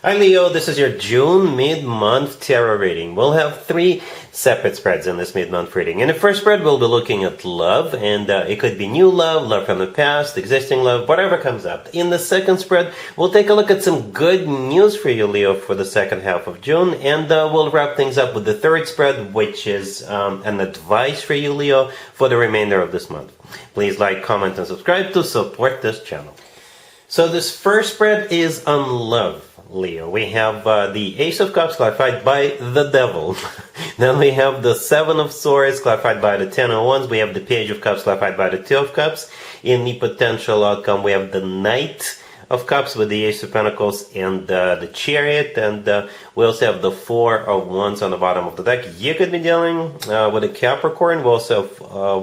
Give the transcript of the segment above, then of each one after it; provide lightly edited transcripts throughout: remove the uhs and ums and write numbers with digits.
Hi Leo, this is your June mid-month tarot reading. We'll have three separate spreads in this mid-month reading. In the first spread, we'll be looking at love, and it could be new love, love from the past, existing love, whatever comes up. In the second spread, we'll take a look at some good news for you, Leo, for the second half of June, and we'll wrap things up with the third spread, which is an advice for you, Leo, for the remainder of this month. Please like, comment, and subscribe to support this channel. So this first spread is on love, Leo. We have the Ace of Cups clarified by the Devil. Then we have the Seven of Swords clarified by the Ten of Wands. We have the Page of Cups clarified by the Two of Cups. In the potential outcome, we have the Knight of Cups with the Ace of Pentacles and the Chariot. And we also have the Four of Wands on the bottom of the deck. You could be dealing with a Capricorn. We also have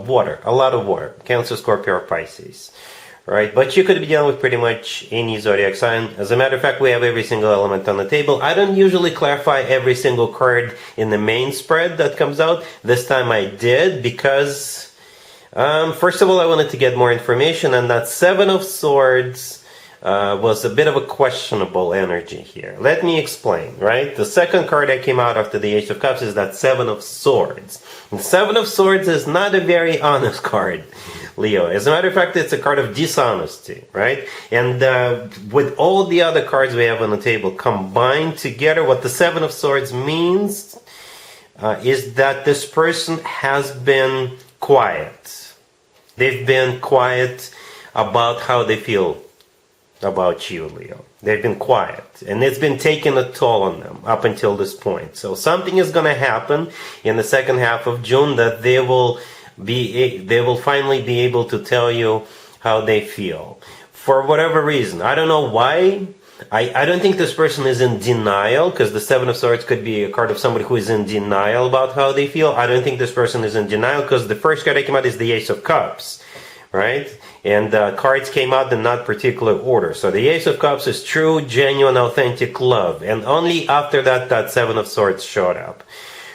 water, a lot of water. Cancer, Scorpio, or Pisces. Right, but you could be dealing with pretty much any zodiac sign. As a matter of fact, we have every single element on the table. I don't usually clarify every single card in the main spread that comes out. This time I did because, first of all, I wanted to get more information, and that Seven of Swords was a bit of a questionable energy here. Let me explain, right? The second card that came out after the Ace of Cups is that Seven of Swords. The Seven of Swords is not a very honest card, Leo. As a matter of fact, it's a card of dishonesty, right? And with all the other cards we have on the table combined together, what the Seven of Swords means is that this person has been quiet. They've been quiet about how they feel about you, Leo. They've been quiet, and it's been taking a toll on them up until this point. So something is going to happen in the second half of June that they will finally be able to tell you how they feel. For whatever reason. I don't know why. I don't think this person is in denial, because the Seven of Swords could be a card of somebody who is in denial about how they feel. I don't think this person is in denial, because the first card that came out is the Ace of Cups, right? And cards came out in not particular order. So the Ace of Cups is true, genuine, authentic love. And only after that, that Seven of Swords showed up.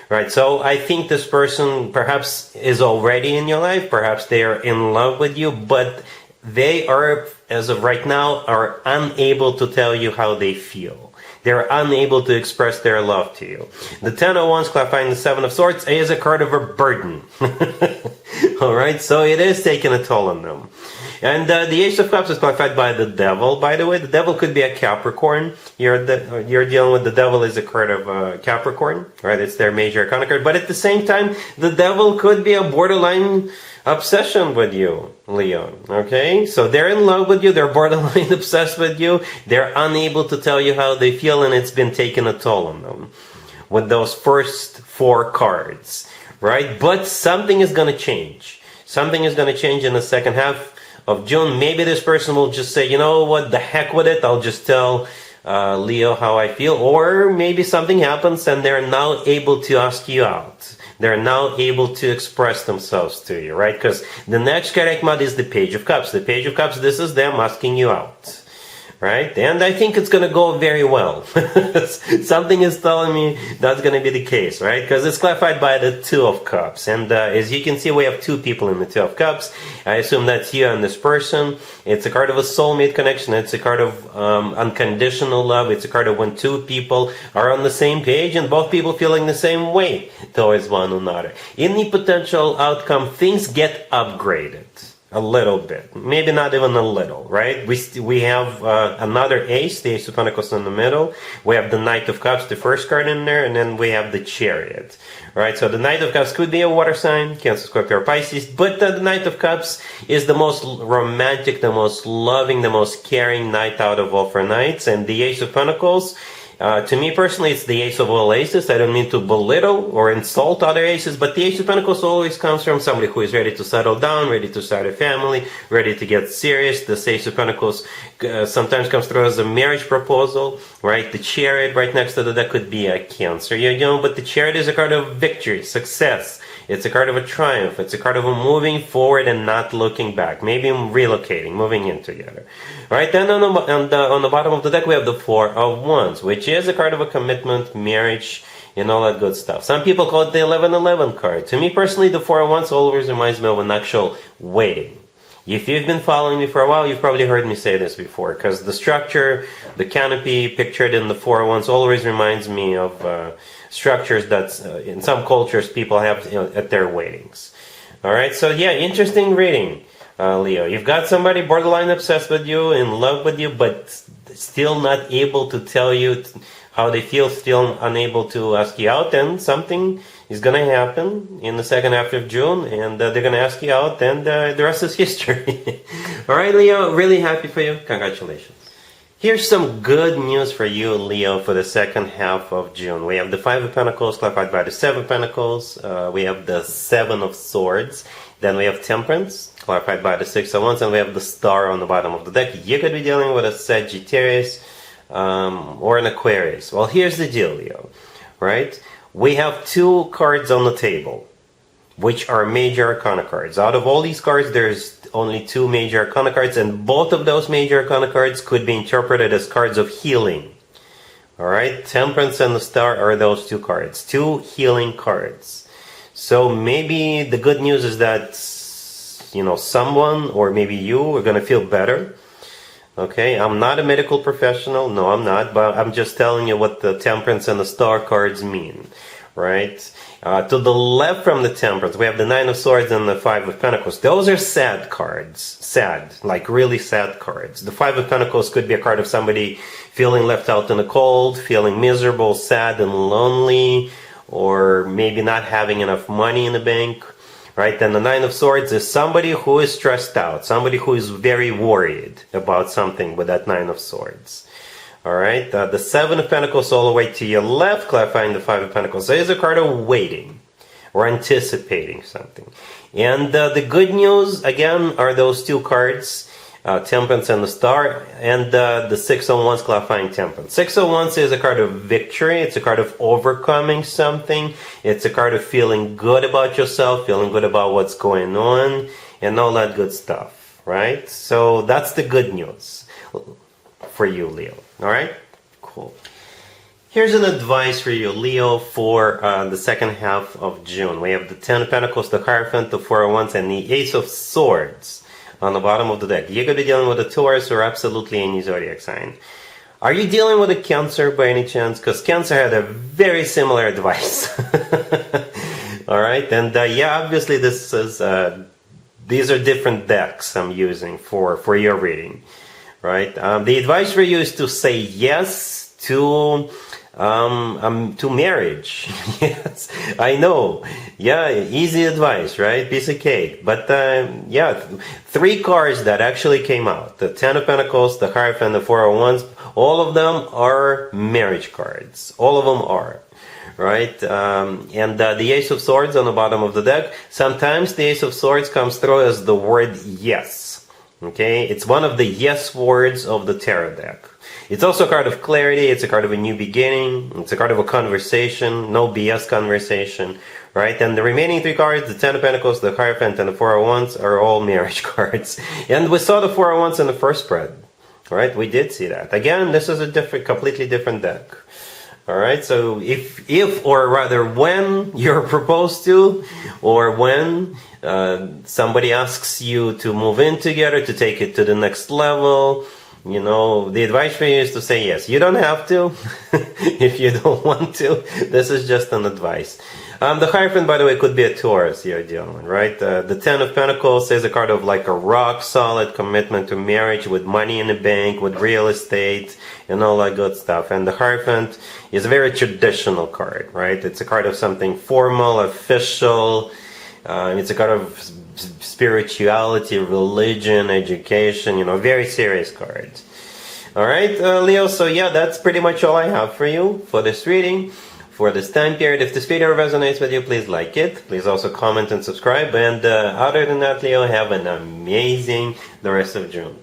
Right, so I think this person perhaps is already in your life. Perhaps they are in love with you. But they are, as of right now, are unable to tell you how they feel. They're unable to express their love to you. The Ten of Wands clarifying the Seven of Swords is a card of a burden. Alright, so it is taking a toll on them. And the Ace of Cups is clarified by the Devil, by the way. The Devil could be a Capricorn. You're dealing with the Devil is a card of Capricorn, right? It's their major arcana card. But at the same time, the Devil could be a borderline obsession with you, Leo. Okay? So they're in love with you. They're borderline obsessed with you. They're unable to tell you how they feel, and it's been taking a toll on them with those first four cards, right? But something is going to change. Something is going to change in the second half of June. Maybe this person will just say, you know what, the heck with it, I'll just tell Leo how I feel. Or maybe something happens and they're now able to ask you out. They're now able to express themselves to you, right? Because the next correct mod is the Page of Cups. The Page of Cups, this is them asking you out. Right? And I think it's going to go very well. Something is telling me that's going to be the case, right? Because it's clarified by the Two of Cups. And as you can see, we have two people in the Two of Cups. I assume that's you and this person. It's a card of a soulmate connection. It's a card of unconditional love. It's a card of when two people are on the same page and both people feeling the same way towards one another. In the potential outcome, things get upgraded. A little bit, maybe not even a little, right? We have another ace, the Ace of Pentacles in the middle. We have the Knight of Cups, the first card in there, and then we have the Chariot, right? So the Knight of Cups could be a water sign, Cancer, Scorpio, or Pisces, but the Knight of Cups is the most romantic, the most loving, the most caring knight out of all four knights. And the Ace of Pentacles, to me personally, it's the ace of all aces. I don't mean to belittle or insult other aces, but the Ace of Pentacles always comes from somebody who is ready to settle down, ready to start a family, ready to get serious. The Ace of Pentacles sometimes comes through as a marriage proposal, right? The Chariot right next to that could be a Cancer, but the Chariot is a card of victory, success. It's a card of a triumph. It's a card of a moving forward and not looking back. Maybe relocating, moving in together. Right, then on the bottom of the deck we have the Four of Wands, which is a card of a commitment, marriage, and all that good stuff. Some people call it the 1111 card. To me personally, the Four of Wands always reminds me of an actual wedding. If you've been following me for a while, you've probably heard me say this before, because the structure, the canopy pictured in the 401s always reminds me of structures that in some cultures people have at their weddings. All right, so yeah, interesting reading, Leo. You've got somebody borderline obsessed with you, in love with you, but still not able to tell you how they feel, still unable to ask you out, and something is going to happen in the second half of June, and they're going to ask you out, and the rest is history. All right, Leo, really happy for you. Congratulations. Here's some good news for you, Leo, for the second half of June. We have the Five of Pentacles clarified by the Seven of Pentacles. We have the Seven of Swords. Then we have Temperance clarified by the Six of Wands, and we have the Star on the bottom of the deck. You could be dealing with a Sagittarius or an Aquarius. Well, here's the deal, Leo, right? We have two cards on the table, which are major arcana cards. Out of all these cards, there's only two major arcana cards, and both of those major arcana cards could be interpreted as cards of healing. All right, Temperance and the Star are those two cards, two healing cards. So maybe the good news is that, you know, someone or maybe you are going to feel better. Okay, I'm not a medical professional. No, I'm not, but I'm just telling you what the Temperance and the Star cards mean, right? To the left from the Temperance, we have the Nine of Swords and the Five of Pentacles. Those are sad cards. Sad, like really sad cards. The Five of Pentacles could be a card of somebody feeling left out in the cold, feeling miserable, sad, and lonely, or maybe not having enough money in the bank, right? Then the Nine of Swords is somebody who is stressed out, somebody who is very worried about something with that Nine of Swords. All right, the Seven of Pentacles all the way to your left, clarifying the Five of Pentacles. So it's a card of waiting or anticipating something. And the good news, again, are those two cards, Temperance and the Star, and the Six of Wands clarifying Temperance. Six of Wands is a card of victory. It's a card of overcoming something. It's a card of feeling good about yourself, feeling good about what's going on, and all that good stuff, right? So that's the good news for you, Leo. All right? Cool. Here's an advice for you, Leo, for the second half of June. We have the Ten of Pentacles, the Hierophant, the Four of Wands, and the Ace of Swords on the bottom of the deck. You could be dealing with a Taurus or absolutely any zodiac sign. Are you dealing with a Cancer by any chance? Because Cancer had a very similar advice. All right? And yeah, obviously this is these are different decks I'm using for your reading. Right? The advice for you is to say yes to marriage. Yes, I know. Yeah, easy advice, right? Piece of cake. But yeah, three cards that actually came out: the Ten of Pentacles, the Hierophant, the Four of Wands. All of them are marriage cards. All of them are. Right? And the Ace of Swords on the bottom of the deck. Sometimes the Ace of Swords comes through as the word yes. Okay, it's one of the yes words of the tarot deck. It's also a card of clarity. It's a card of a new beginning. It's a card of a conversation, no BS conversation, right? And the remaining three cards, the Ten of Pentacles, the Hierophant, and the Four of Wands, are all marriage cards. And we saw the Four of Wands in the first spread, right? We did see that. Again, this is a completely different deck. All right, so if or rather when you're proposed to, or when somebody asks you to move in together, to take it to the next level, you know, the advice for you is to say yes. You don't have to if you don't want to. This is just an advice. The Hierophant, by the way, could be a Taurus you're dealing with, right? The Ten of Pentacles is a card of like a rock-solid commitment to marriage with money in the bank, with real estate, and all that good stuff. And the Hierophant is a very traditional card, right? It's a card of something formal, official. It's a card of spirituality, religion, education, you know, very serious card. All right, Leo, so yeah, that's pretty much all I have for you for this reading. For this time period. If this video resonates with you, please like it. Please also comment and subscribe. And other than that, Leo, have an amazing the rest of June.